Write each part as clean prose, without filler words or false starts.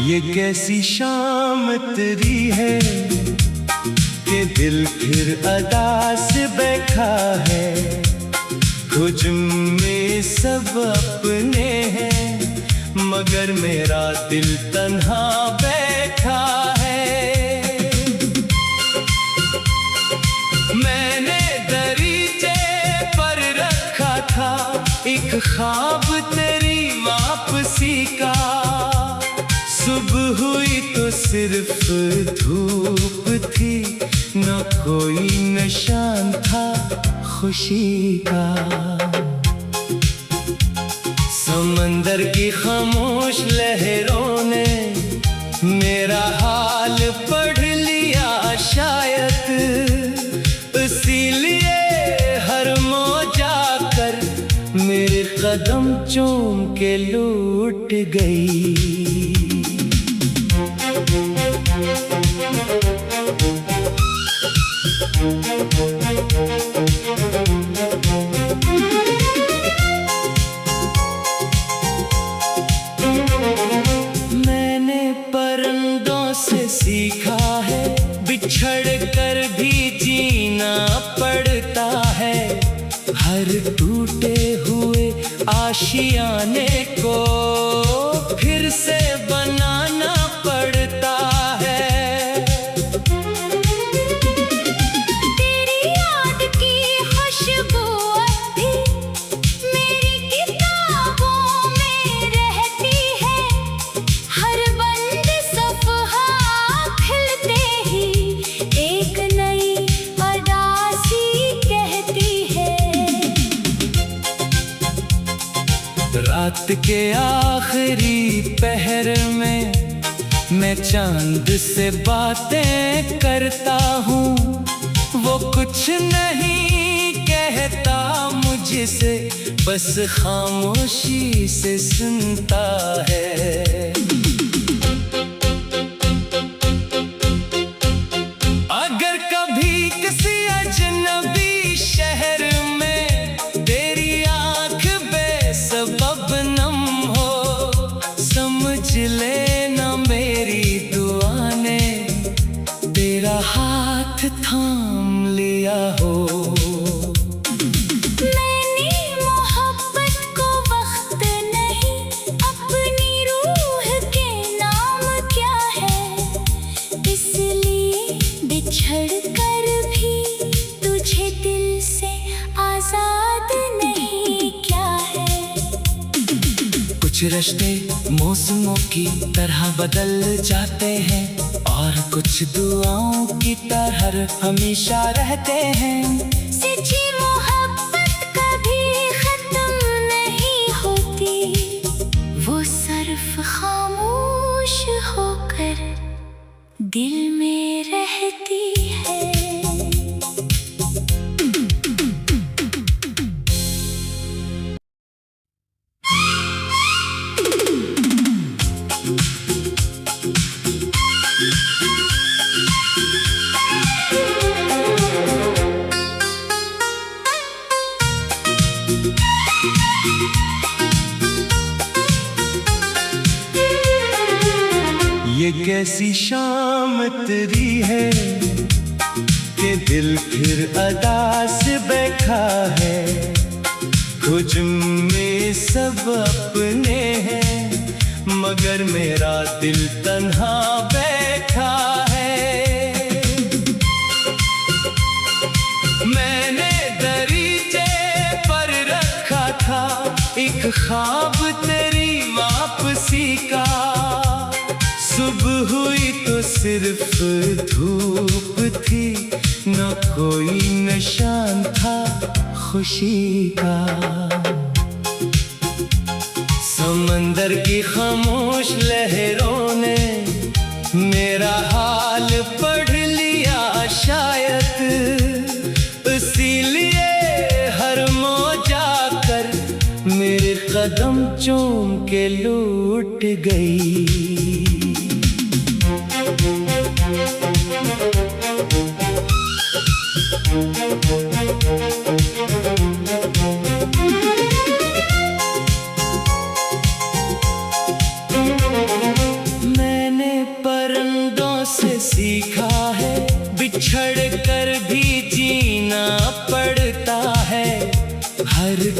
ये कैसी शाम तेरी है कि दिल फिर अदा से बैठा है। तुझ में सब अपने हैं मगर मेरा दिल तन्हा बैठा है। मैंने दरीचे पर रखा था एक ख्वाब तेरी वापसी का। सुबह हुई तो सिर्फ धूप थी, न कोई निशान था खुशी का। समंदर की खामोश लहरों ने मेरा हाल पढ़ लिया शायद, इसीलिए हर मौजा कर मेरे कदम चूम के लूट गई। मैंने परिंदों से सीखा है बिछड़ कर भी जीना पड़ता है। हर टूटे हुए आशियाने को फिर से बनाना पड़ता है। तेरी याद की खुशबू अभी मेरी किताबों में रहती है। हर बंद सफ़हा खुलते ही एक नई अदासी कहती है। रात के आखिरी पहर में मैं चांद से बातें करता हूँ। वो कुछ नहीं कहता मुझसे, बस खामोशी से सुनता है। अगर कभी किसी अजनबी शहर में तेरी आँख बेसबब नम हो, समझ लेना मेरी दुआ ने तेरा हाथ थाम लिया हो। मैंने मोहब्बत को वक्त नहीं, अपनी रूह के नाम क्या है। इसलिए बिछड़ कर भी तुझे दिल से आजाद नहीं क्या है। कुछ रिश्ते मौसमों की तरह बदल जाते हैं और कुछ दुआओं की तरह हमेशा रहते हैं। सच्ची मोहब्बत कभी खत्म नहीं होती, वो सिर्फ खामोश होकर दिल में रहती है। ये कैसी शाम तेरी है कि दिल फिर अदा से बैठा है। तुझ में सब अपने हैं मगर मेरा दिल तन्हा बैठा है। मैंने दरीचे पर रखा था एक ख्वाब तेरी वापसी का। सुबह हुई तो सिर्फ धूप थी, न कोई निशान था खुशी का। समंदर की खामोश लहरों ने मेरा हाल पढ़ लिया शायद, इसीलिए हर मौजा कर मेरे कदम चूम के लूट गई।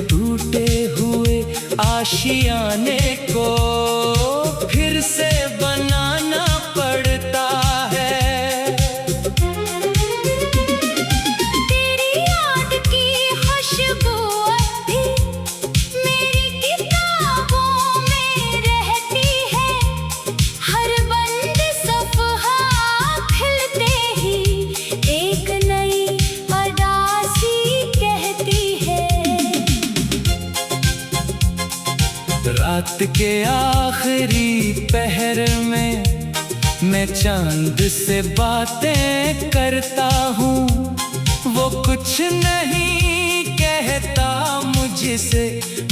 टूटे हुए आशियाने को फिर से बनाना पड़ता है। तेरी याद की खुशबू अब भी मेरी किताबों में रहती है। हर बंद सफ़हा खुलते ही एक नई अदासी कहती है। रात के आखिरी पहर में मैं चांद से बातें करता हूँ। वो कुछ नहीं कहता मुझसे,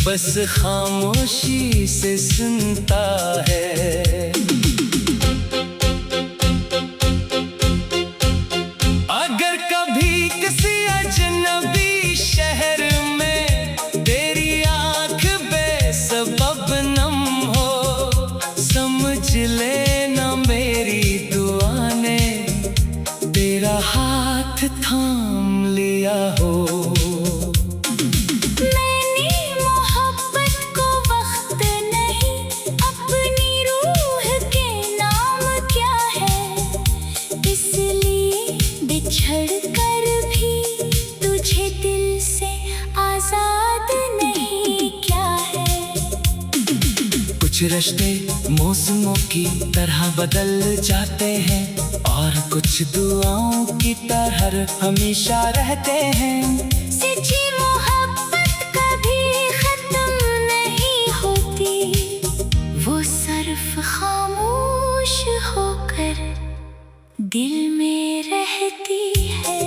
बस खामोशी से सुनता है। अगर कभी किसी अजनबी शहर में तेरी आँख बेसबब नम हो, समझ लेना मेरी दुआ ने तेरा हाथ थाम लिया हो। मैंने मोहब्बत को वक्त नहीं, अपनी रूह के नाम क्या है, इसलिए बिछड़ कर भी तुझे दिल से आजाद नहीं क्या है। कुछ रिश्ते मौसमों की तरह बदल जाते हैं और कुछ दुआओं की तरह हमेशा रहते हैं। सच्ची मोहब्बत कभी खत्म नहीं होती, वो सिर्फ खामोश होकर दिल में रहती है।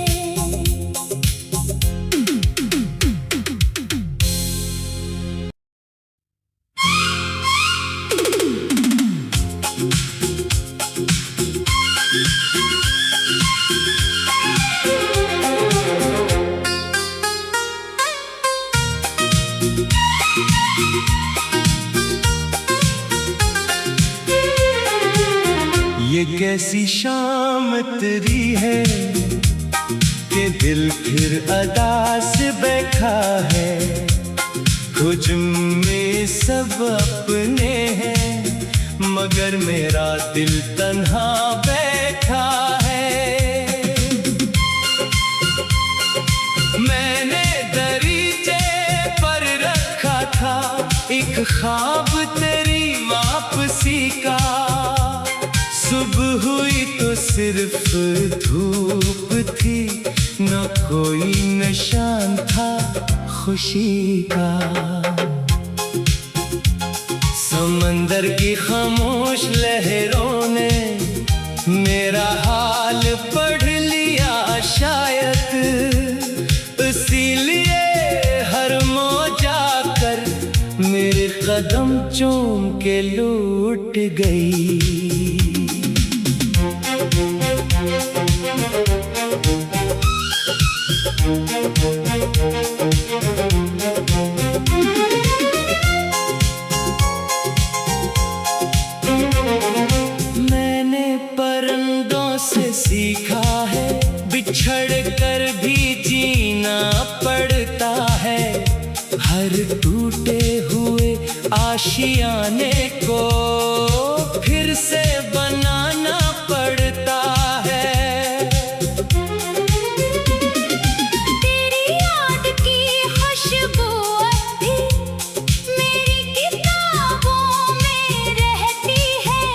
ये कैसी शाम तेरी है कि दिल फिर अदा से बैठा है। कुछ में सब अपने हैं मगर मेरा दिल तन्हा बैठा है। मैंने दरीचे पर रखा था एक ख्वाब तेरी वापसी का। सुबह हुई तो सिर्फ धूप थी, न कोई निशान था खुशी का। समंदर की खामोश लहरों ने मेरा हाल पढ़ लिया शायद, इसीलिए हर मौजा कर मेरे कदम चूम के लूट गई। मैंने परिंदों से सीखा है बिछड़ कर भी जीना पड़ता है। हर टूटे हुए आशियाने को फिर से बनाना पड़ता है। तेरी याद की खुशबू अब भी मेरी किताबों में रहती है।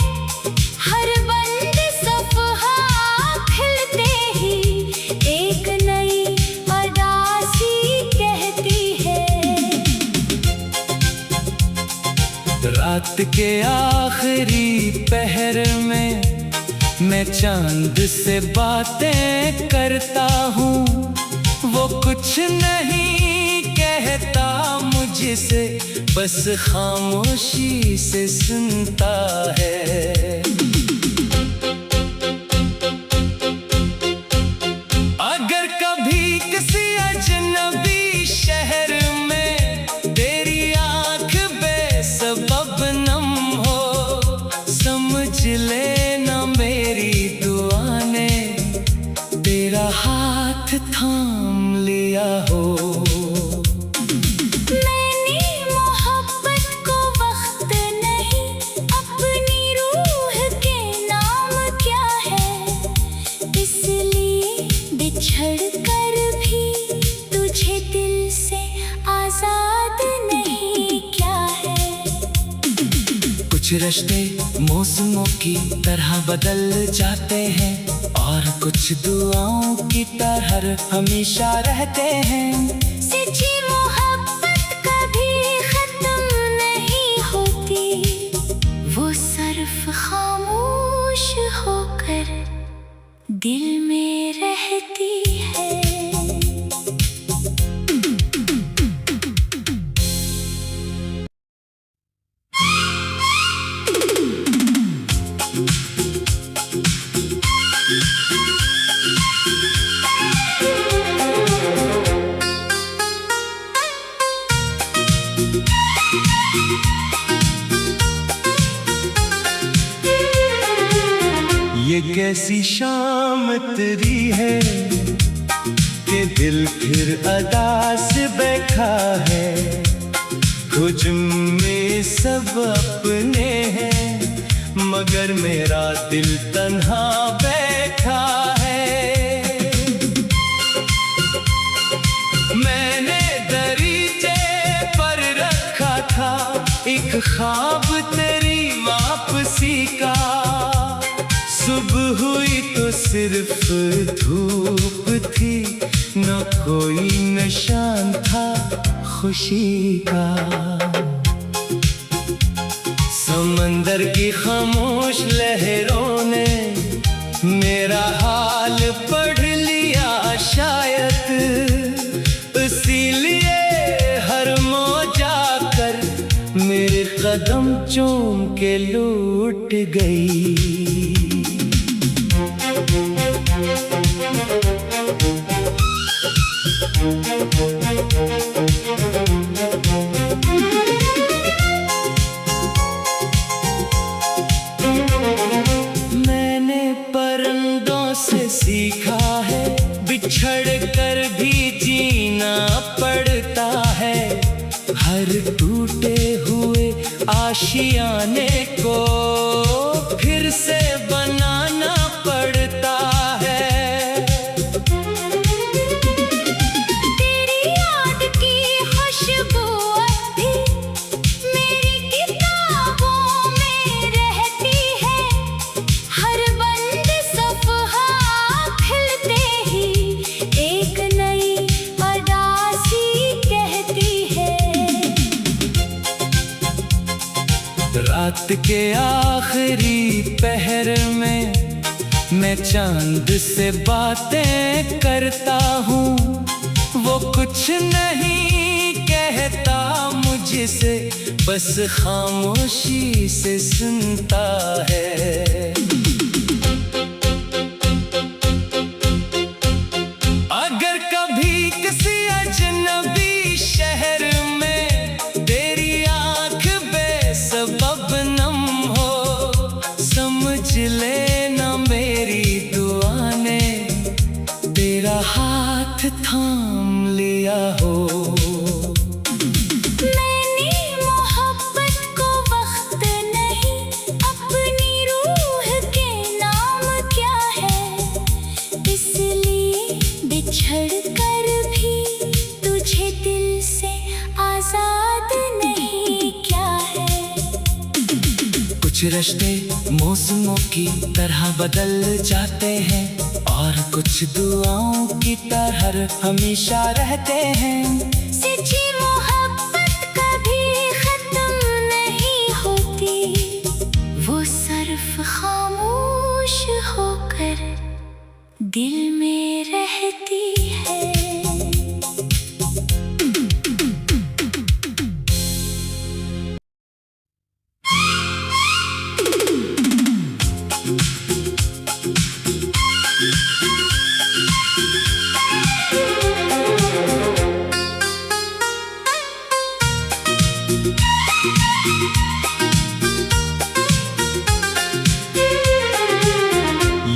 हर बंद सफ़हा खुलते ही एक नई अदासी कहती है। रात के आखिरी पहर में मैं चांद से बातें करता हूँ। वो कुछ नहीं कहता मुझसे, बस खामोशी से सुनता है। अगर कभी किसी अजनबी शहर में तेरी आँख बेसबब नम हो, समझ लेना मेरी दुआ ने तेरा हाथ थाम लिया हो। कुछ रिश्ते मौसमों की तरह बदल जाते हैं और कुछ दुआओं की तरह हमेशा रहते हैं। सच्ची मोहब्बत कभी खत्म नहीं होती, वो सिर्फ खामोश होकर दिल में रहती है। ये कैसी शाम तेरी है कि दिल फिर अदा से बैठा है। कुछ में सब अपने हैं मगर मेरा दिल तन्हा बैठा है। मैंने दरीचे पर रखा था एक ख्वाब तेरी वापसी का। सुबह हुई तो सिर्फ धूप थी, न कोई निशान था खुशी का। समंदर की खामोश लहरों ने मेरा हाल पढ़ लिया शायद, इसीलिए हर मौजा कर मेरे कदम चूम के लूट गई। मैंने परिंदों से सीखा है बिछड़ कर भी जीना पड़ता है। हर टूटे हुए आशियाने को फिर से बनाना पड़ता है। तेरी याद की खुशबू अभी मेरी किताबों में रहती है। हर बंद सफ़हा खुलते ही एक नई अदासी कहती है। रात के आखिरी पहर में मैं चांद से बातें करता हूँ, वो कुछ नहीं कहता मुझसे, बस खामोशी से सुनता है। अगर कभी किसी अजनबी शहर में तेरी आँख बेसबब नम हो, समझ लेना मेरी दुआ ने तेरा हाथ थाम लिया हो। मैंने मोहब्बत को वक्त नहीं, अपनी रूह के नाम क्या है, इसलिए बिछड़ कर भी तुझे दिल से आजाद नहीं क्या है। कुछ रिश्ते मौसमों की तरह बदल जाते हैं और कुछ दुआओं की तरह हमेशा रहते हैं। सच्ची मोहब्बत कभी खत्म नहीं होती, वो सिर्फ खामोश होकर दिल में रहती है।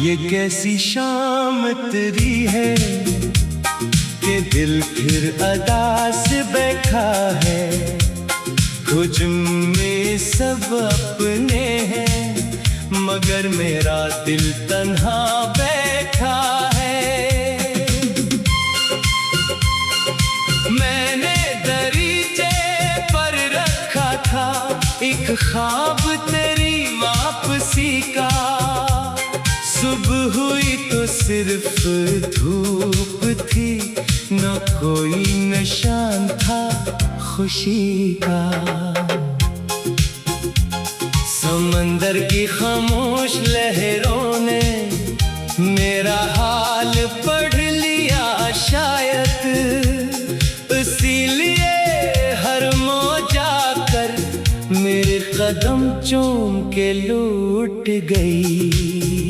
ये कैसी शाम तेरी है कि दिल फिर अदा से बैठा है। कुछ में सब अपने हैं मगर मेरा दिल तन्हा बैठा है। मैंने दरीचे पर रखा था एक ख्वाब तेरी वापसी का। सुबह हुई तो सिर्फ धूप थी, न कोई निशान था खुशी का। समंदर की खामोश लहरों ने मेरा हाल पढ़ लिया शायद, इसीलिए हर मौजा कर मेरे कदम चूम के लूट गई।